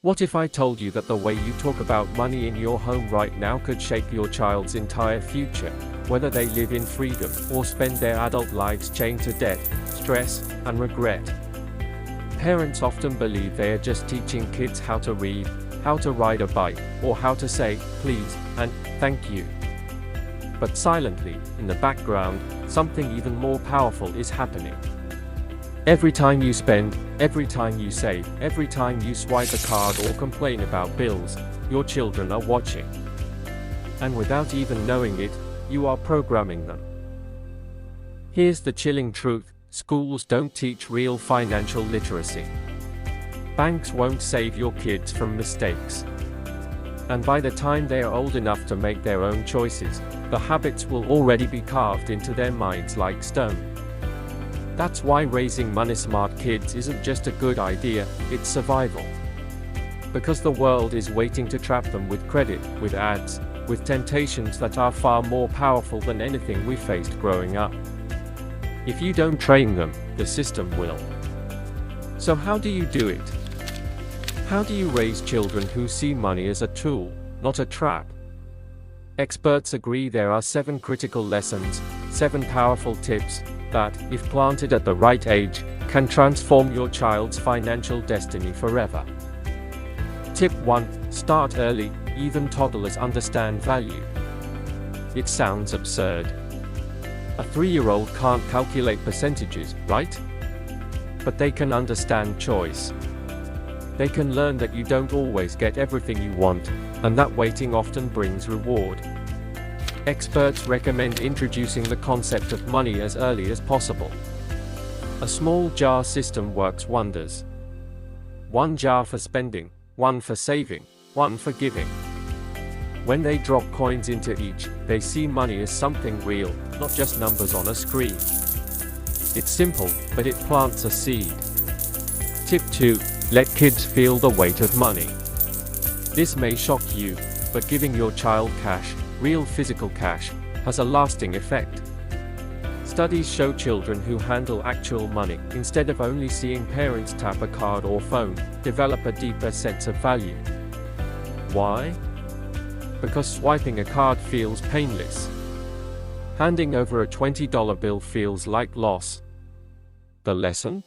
What if I told you that the way you talk about money in your home right now could shape your child's entire future, whether they live in freedom or spend their adult lives chained to debt, stress, and regret? Parents often believe they are just teaching kids how to read, how to ride a bike, or how to say please and thank you. But silently, in the background, something even more powerful is happening. Every time you spend, every time you save, every time you swipe a card or complain about bills, your children are watching. And without even knowing it, you are programming them. Here's the chilling truth: schools don't teach real financial literacy. Banks won't save your kids from mistakes. And by the time they are old enough to make their own choices, the habits will already be carved into their minds like stone. That's why raising money-smart kids isn't just a good idea, it's survival. Because the world is waiting to trap them with credit, with ads, with temptations that are far more powerful than anything we faced growing up. If you don't train them, the system will. So how do you do it? How do you raise children who see money as a tool, not a trap? Experts agree there are 7 critical lessons, 7 powerful tips, that, if planted at the right age, can transform your child's financial destiny forever. Tip 1. Start early. Even toddlers understand value. It sounds absurd. A 3-year-old can't calculate percentages, right? But they can understand choice. They can learn that you don't always get everything you want, and that waiting often brings reward. Experts recommend introducing the concept of money as early as possible. A small jar system works wonders. 1 jar for spending, 1 for saving, 1 for giving. When they drop coins into each, they see money as something real, not just numbers on a screen. It's simple, but it plants a seed. Tip 2. Let kids feel the weight of money. This may shock you, but giving your child cash, real physical cash, has a lasting effect. Studies show children who handle actual money, instead of only seeing parents tap a card or phone, develop a deeper sense of value. Why? Because swiping a card feels painless. Handing over a $20 bill feels like loss. The lesson?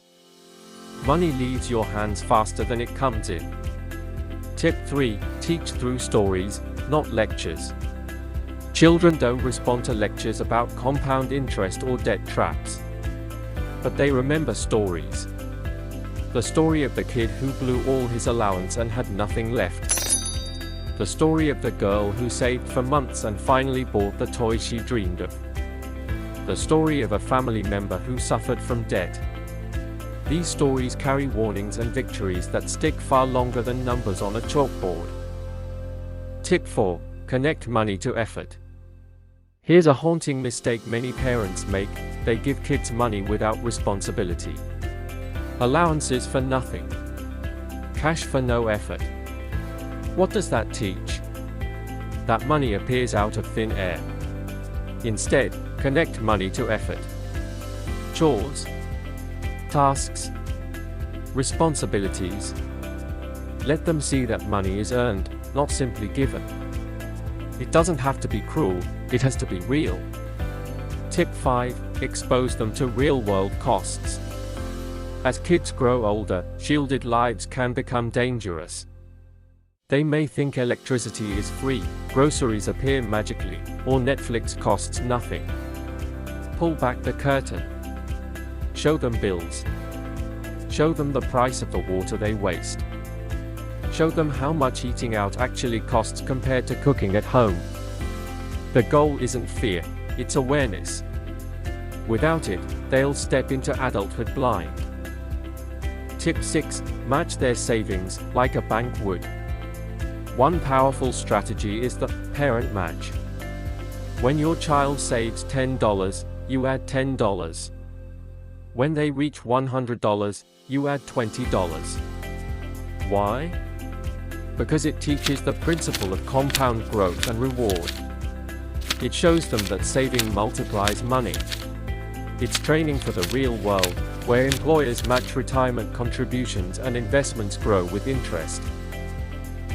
Money leaves your hands faster than it comes in. Tip 3. Teach through stories, not lectures. Children don't respond to lectures about compound interest or debt traps. But they remember stories. The story of the kid who blew all his allowance and had nothing left. The story of the girl who saved for months and finally bought the toy she dreamed of. The story of a family member who suffered from debt. These stories carry warnings and victories that stick far longer than numbers on a chalkboard. Tip 4. Connect money to effort. Here's a haunting mistake many parents make: they give kids money without responsibility. Allowances for nothing. Cash for no effort. What does that teach? That money appears out of thin air. Instead, connect money to effort. Chores. Tasks. Responsibilities. Let them see that money is earned, not simply given. It doesn't have to be cruel, it has to be real. Tip 5. Expose them to real-world costs. As kids grow older, shielded lives can become dangerous. They may think electricity is free, groceries appear magically, or Netflix costs nothing. Pull back the curtain. Show them bills. Show them the price of the water they waste. Show them how much eating out actually costs compared to cooking at home. The goal isn't fear, it's awareness. Without it, they'll step into adulthood blind. Tip 6. Match their savings, like a bank would. One powerful strategy is the parent match. When your child saves $10, you add $10. When they reach $100, you add $20. Why? Because it teaches the principle of compound growth and reward. It shows them that saving multiplies money. It's training for the real world, where employers match retirement contributions and investments grow with interest.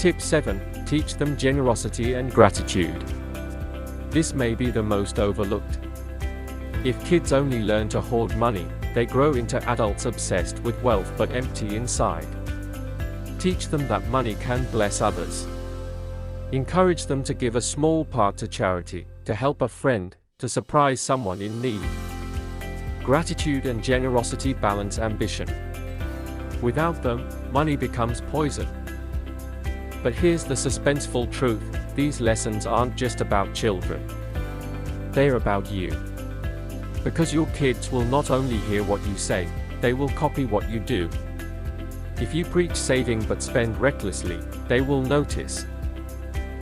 Tip 7. Teach them generosity and gratitude. This may be the most overlooked. If kids only learn to hoard money, they grow into adults obsessed with wealth but empty inside. Teach them that money can bless others. Encourage them to give a small part to charity, to help a friend, to surprise someone in need. Gratitude and generosity balance ambition. Without them, money becomes poison. But here's the suspenseful truth: these lessons aren't just about children. They're about you. Because your kids will not only hear what you say, they will copy what you do. If you preach saving but spend recklessly, they will notice.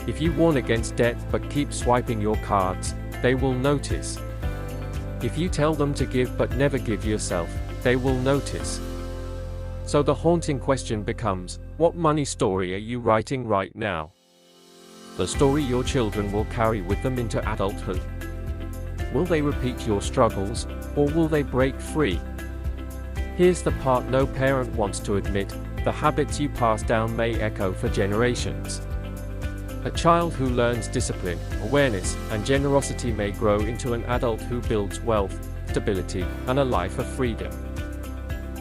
If you warn against debt but keep swiping your cards, they will notice. If you tell them to give but never give yourself, they will notice. So the haunting question becomes, what money story are you writing right now? The story your children will carry with them into adulthood. Will they repeat your struggles, or will they break free? Here's the part no parent wants to admit: the habits you pass down may echo for generations. A child who learns discipline, awareness, and generosity may grow into an adult who builds wealth, stability, and a life of freedom.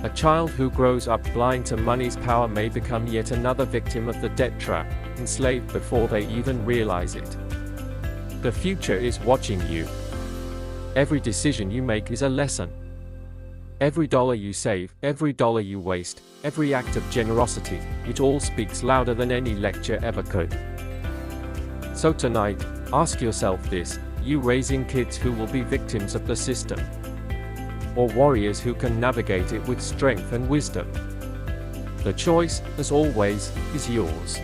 A child who grows up blind to money's power may become yet another victim of the debt trap, enslaved before they even realize it. The future is watching you. Every decision you make is a lesson. Every dollar you save, every dollar you waste, every act of generosity, it all speaks louder than any lecture ever could. So tonight, ask yourself this: you raising kids who will be victims of the system, or warriors who can navigate it with strength and wisdom? The choice, as always, is yours.